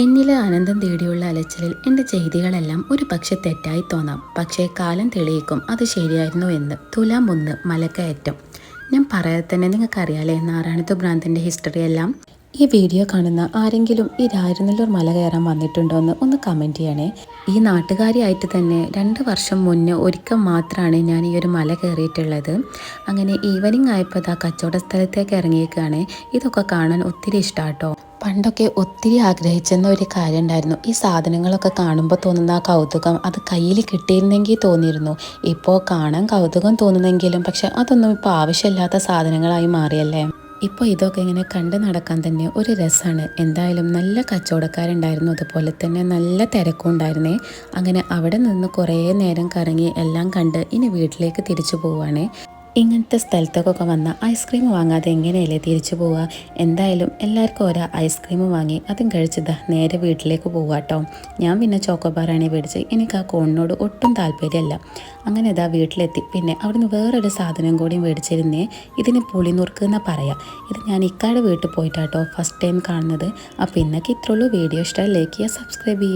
എന്നിലെ ആനന്ദം തേടിയുള്ള അലച്ചിലിൽ എൻ്റെ ചെയ്തികളെല്ലാം ഒരു പക്ഷെ തെറ്റായി തോന്നാം. പക്ഷേ കാലം തെളിയിക്കും അത് ശരിയായിരുന്നു എന്ന്. തുലാം 1 മലക്കയറ്റം. ഞാൻ പറയാതെ തന്നെ നിങ്ങൾക്കറിയാലേ നാരായണത്തു ഭ്രാന്തിൻ്റെ ഹിസ്റ്ററി എല്ലാം. ഈ വീഡിയോ കാണുന്ന ആരെങ്കിലും ഈ രാജനല്ലൂർ മല കയറാൻ വന്നിട്ടുണ്ടോ എന്ന് ഒന്ന് കമൻറ്റ് ചെയ്യണേ. ഈ നാട്ടുകാരിയായിട്ട് തന്നെ 2 വർഷം മുന്നേ ഒരിക്കൽ മാത്രമാണ് ഞാൻ ഈ ഒരു മല കയറിയിട്ടുള്ളത്. അങ്ങനെ ഈവനിങ് ആയപ്പോൾ ആ കച്ചവട സ്ഥലത്തേക്ക് ഇറങ്ങിയേക്കാണ്. ഇതൊക്കെ കാണാൻ ഒത്തിരി ഇഷ്ടമാട്ടോ. പണ്ടൊക്കെ ഒത്തിരി ആഗ്രഹിച്ചെന്ന ഒരു കാര്യം ഉണ്ടായിരുന്നു. ഈ സാധനങ്ങളൊക്കെ കാണുമ്പോൾ തോന്നുന്ന ആ കൗതുകം അത് കയ്യിൽ കിട്ടിയിരുന്നെങ്കിൽ തോന്നിയിരുന്നു. ഇപ്പോൾ കാണാൻ കൗതുകം തോന്നുന്നെങ്കിലും പക്ഷെ അതൊന്നും ഇപ്പോൾ ആവശ്യമില്ലാത്ത സാധനങ്ങളായി മാറിയല്ലേ. ഇപ്പോൾ ഇതൊക്കെ ഇങ്ങനെ കണ്ട് നടക്കാൻ തന്നെ ഒരു രസമാണ്. എന്തായാലും നല്ല കച്ചവടക്കാരുണ്ടായിരുന്നു, അതുപോലെ തന്നെ നല്ല തിരക്കും ഉണ്ടായിരുന്നേ. അങ്ങനെ അവിടെ നിന്ന് കുറേ നേരം കറങ്ങി എല്ലാം കണ്ട് ഇനി വീട്ടിലേക്ക് തിരിച്ചു പോവുകയാണ്. ഇങ്ങനത്തെ സ്ഥലത്തേക്കൊക്കെ വന്നാൽ ഐസ്ക്രീം വാങ്ങാതെ എങ്ങനെയല്ലേ തിരിച്ചു പോവുക. എന്തായാലും എല്ലാവർക്കും ഓരോ ഐസ്ക്രീം വാങ്ങി അതും കഴിച്ചതാ നേരെ വീട്ടിലേക്ക് പോവാട്ടോ. ഞാൻ പിന്നെ ചോക്കോബാറാണ് മേടിച്ച്. എനിക്ക് ആ കോണിനോട് ഒട്ടും താല്പര്യമല്ല. അങ്ങനെ ഇതാ വീട്ടിലെത്തി. പിന്നെ അവിടുന്ന് വേറൊരു സാധനം കൂടി മേടിച്ചിരുന്നേ. ഇതിന് പുളിനുറുക്ക് എന്നാണ് പറയാം. ഇത് ഞാൻ ഇക്കാടെ വീട്ടിൽ പോയിട്ടാട്ടോ ഫസ്റ്റ് ടൈം കാണുന്നത്. അപ്പോൾ ഇന്നൊക്കെ ഇത്രയുള്ളൂ. വീഡിയോ ഇഷ്ടമായി ലൈക്ക് ചെയ്യുക, സബ്സ്ക്രൈബ് ചെയ്യുക.